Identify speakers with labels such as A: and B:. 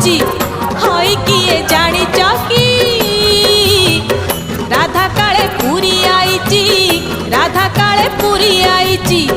A: आईची हई किए जानी चकी राधा काले पूरी आईची राधा काले पूरी आईची।